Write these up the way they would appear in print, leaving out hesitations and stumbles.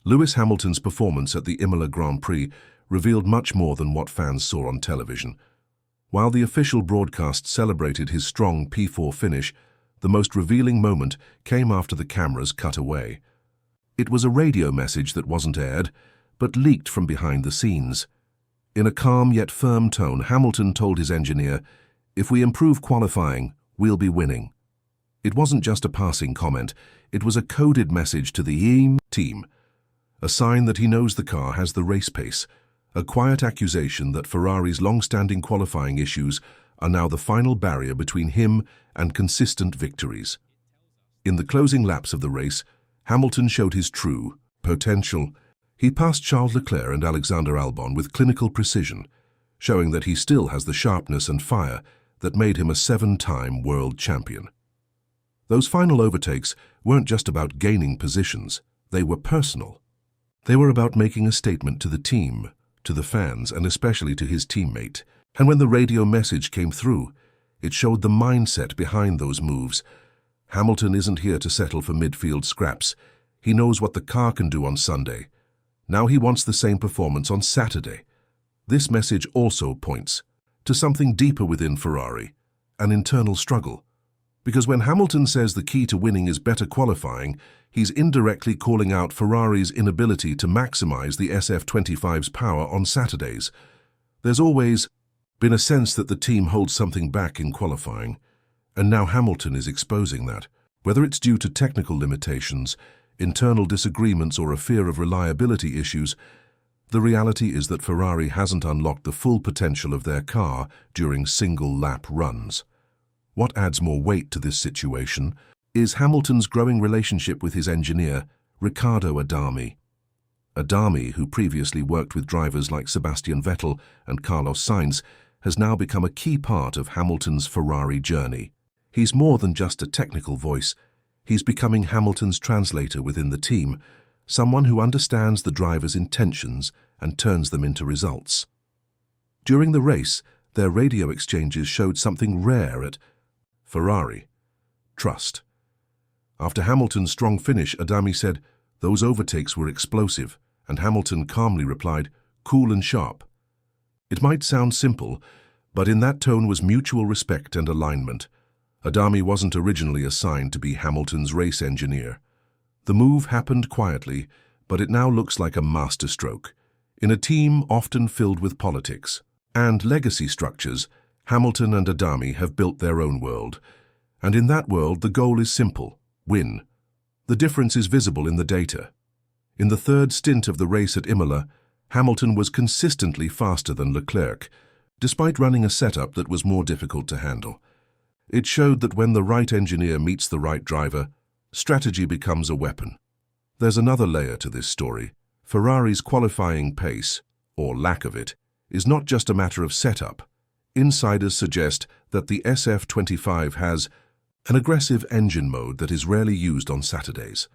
Lewis Hamilton's performance at the Imola Grand Prix revealed much more than what fans saw on television. While the official broadcast celebrated his strong P4 finish, the most revealing moment came after the cameras cut away. It was a radio message that wasn't aired, but leaked from behind the scenes. In a calm yet firm tone, Hamilton told his engineer, "If we improve qualifying, we'll be winning." It wasn't just a passing comment, it was a coded message to the team, a sign that he knows the car has the race pace, a quiet accusation that Ferrari's long-standing qualifying issues are now the final barrier between him and consistent victories. In the closing laps of the race, Hamilton showed his true potential. He passed Charles Leclerc and Alexander Albon with clinical precision, showing that he still has the sharpness and fire that made him a 7-time world champion. Those final overtakes weren't just about gaining positions, they were personal. They were about making a statement to the team, to the fans, and especially to his teammate. And when the radio message came through, it showed the mindset behind those moves. Hamilton isn't here to settle for midfield scraps. He knows what the car can do on Sunday. Now he wants the same performance on Saturday. This message also points to something deeper within Ferrari, an internal struggle. Because when Hamilton says the key to winning is better qualifying, he's indirectly calling out Ferrari's inability to maximize the SF25's power on Saturdays. There's always been a sense that the team holds something back in qualifying, and now Hamilton is exposing that. Whether it's due to technical limitations, internal disagreements, or a fear of reliability issues, the reality is that Ferrari hasn't unlocked the full potential of their car during single-lap runs. What adds more weight to this situation is Hamilton's growing relationship with his engineer, Riccardo Adami. Adami, who previously worked with drivers like Sebastian Vettel and Carlos Sainz, has now become a key part of Hamilton's Ferrari journey. He's more than just a technical voice. He's becoming Hamilton's translator within the team, someone who understands the driver's intentions and turns them into results. During the race, their radio exchanges showed something rare at Ferrari: trust. After Hamilton's strong finish, Adami said, "Those overtakes were explosive," and Hamilton calmly replied, "Cool and sharp." It might sound simple, but in that tone was mutual respect and alignment. Adami wasn't originally assigned to be Hamilton's race engineer. The move happened quietly, but it now looks like a masterstroke. In a team often filled with politics and legacy structures, Hamilton and Adami have built their own world. And in that world, the goal is simple: win. The difference is visible in the data. In the third stint of the race at Imola, Hamilton was consistently faster than Leclerc, despite running a setup that was more difficult to handle. It showed that when the right engineer meets the right driver, strategy becomes a weapon. There's another layer to this story. Ferrari's qualifying pace, or lack of it, is not just a matter of setup. Insiders suggest that the SF25 has an aggressive engine mode that is rarely used on Saturdays.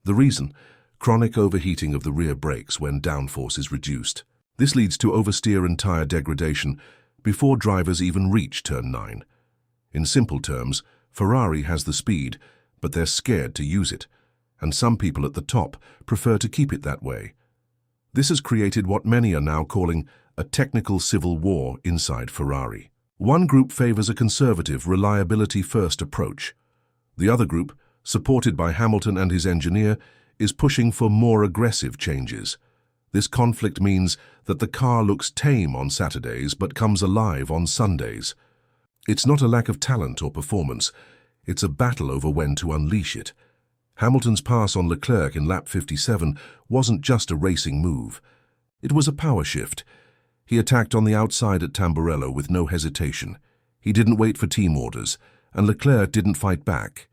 The reason? Chronic overheating of the rear brakes when downforce is reduced. This leads to oversteer and tire degradation before drivers even reach turn 9. In simple terms, Ferrari has the speed, but they're scared to use it, and some people at the top prefer to keep it that way. This has created what many are now calling a technical civil war inside Ferrari. One group favors a conservative, reliability-first approach. The other group, supported by Hamilton and his engineer, is pushing for more aggressive changes. This conflict means that the car looks tame on Saturdays but comes alive on Sundays. It's not a lack of talent or performance, it's a battle over when to unleash it. Hamilton's pass on Leclerc in lap 57 wasn't just a racing move. It was a power shift. He attacked on the outside at Tamburello with no hesitation. He didn't wait for team orders, and Leclerc didn't fight back.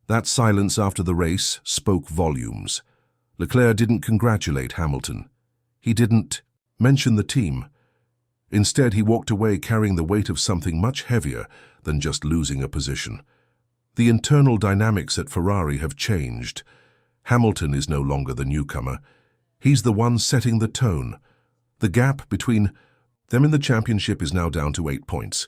That silence after the race spoke volumes. Leclerc didn't congratulate Hamilton. He didn't mention the team. Instead, he walked away carrying the weight of something much heavier than just losing a position. The internal dynamics at Ferrari have changed. Hamilton is no longer the newcomer. He's the one setting the tone. The gap between them in the championship is now down to 8 points.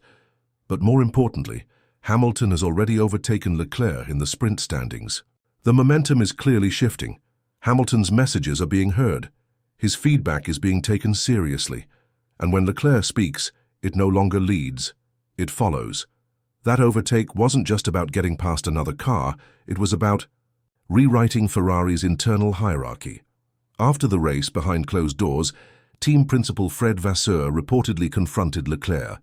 But more importantly, Hamilton has already overtaken Leclerc in the sprint standings. The momentum is clearly shifting. Hamilton's messages are being heard. His feedback is being taken seriously. And when Leclerc speaks, it no longer leads, it follows. That overtake wasn't just about getting past another car, it was about rewriting Ferrari's internal hierarchy. After the race behind closed doors, team principal Fred Vasseur reportedly confronted Leclerc.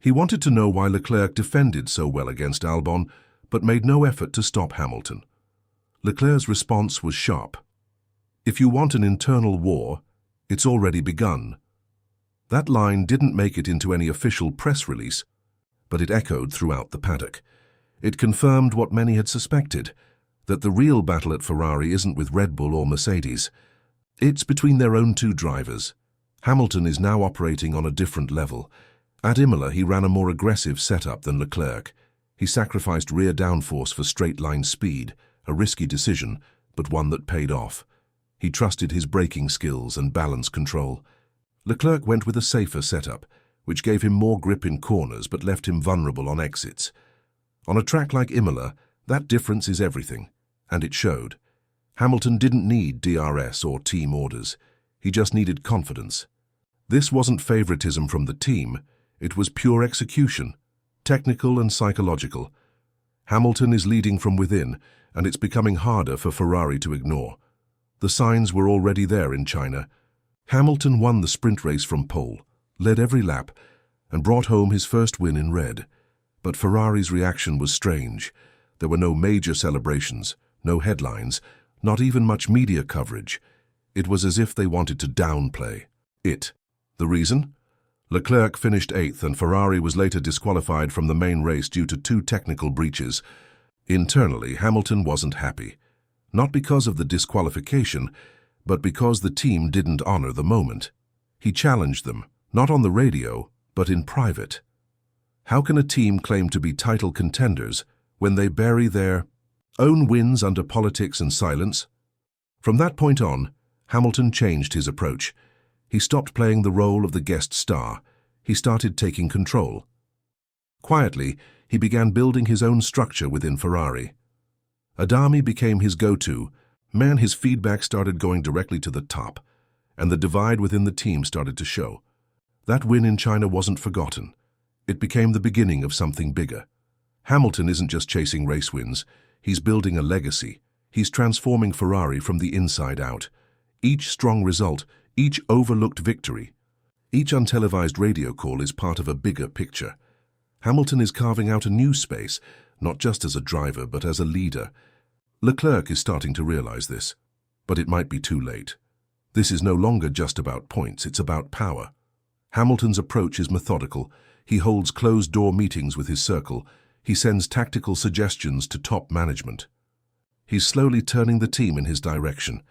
He wanted to know why Leclerc defended so well against Albon, but made no effort to stop Hamilton. Leclerc's response was sharp. "If you want an internal war, it's already begun." That line didn't make it into any official press release, but it echoed throughout the paddock. It confirmed what many had suspected, that the real battle at Ferrari isn't with Red Bull or Mercedes. It's between their own two drivers. Hamilton is now operating on a different level. At Imola, he ran a more aggressive setup than Leclerc. He sacrificed rear downforce for straight-line speed, a risky decision, but one that paid off. He trusted his braking skills and balance control. Leclerc went with a safer setup, which gave him more grip in corners but left him vulnerable on exits. On a track like Imola, that difference is everything, and it showed. Hamilton didn't need DRS or team orders. He just needed confidence. This wasn't favoritism from the team, it was pure execution, technical and psychological. Hamilton is leading from within, and it's becoming harder for Ferrari to ignore. The signs were already there in China. Hamilton won the sprint race from pole, led every lap, and brought home his first win in red. But Ferrari's reaction was strange. There were no major celebrations, no headlines, not even much media coverage. It was as if they wanted to downplay it. The reason? Leclerc finished 8th and Ferrari was later disqualified from the main race due to 2 technical breaches. Internally, Hamilton wasn't happy. Not because of the disqualification, but because the team didn't honor the moment. He challenged them, not on the radio, but in private. How can a team claim to be title contenders when they bury their own wins under politics and silence? From that point on, Hamilton changed his approach. He stopped playing the role of the guest star. He started taking control. Quietly, he began building his own structure within Ferrari. Adami became his go-to. His feedback started going directly to the top, and the divide within the team started to show. That win in China wasn't forgotten. It became the beginning of something bigger. Hamilton isn't just chasing race wins. He's building a legacy. He's transforming Ferrari from the inside out. Each strong result, each overlooked victory, each untelevised radio call is part of a bigger picture. Hamilton is carving out a new space, not just as a driver, but as a leader. Leclerc is starting to realize this, but it might be too late. This is no longer just about points, it's about power. Hamilton's approach is methodical. He holds closed-door meetings with his circle. He sends tactical suggestions to top management. He's slowly turning the team in his direction.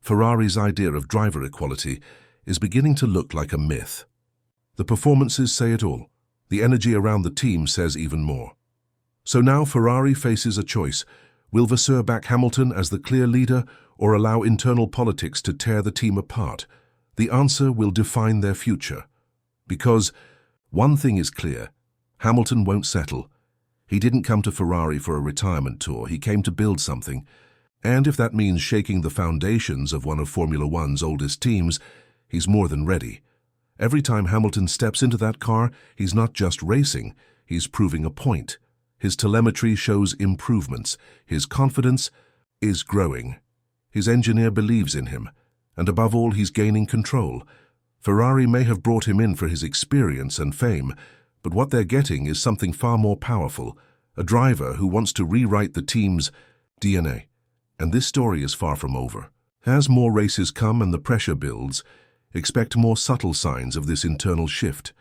Ferrari's idea of driver equality is beginning to look like a myth. The performances say it all. The energy around the team says even more. So now Ferrari faces a choice. Will Vasseur back Hamilton as the clear leader or allow internal politics to tear the team apart? The answer will define their future. Because one thing is clear, Hamilton won't settle. He didn't come to Ferrari for a retirement tour, he came to build something. And if that means shaking the foundations of one of Formula One's oldest teams, he's more than ready. Every time Hamilton steps into that car, he's not just racing, he's proving a point. His telemetry shows improvements. His confidence is growing. His engineer believes in him. And above all, he's gaining control. Ferrari may have brought him in for his experience and fame, but what they're getting is something far more powerful, a driver who wants to rewrite the team's DNA. And this story is far from over. As more races come and the pressure builds, expect more subtle signs of this internal shift.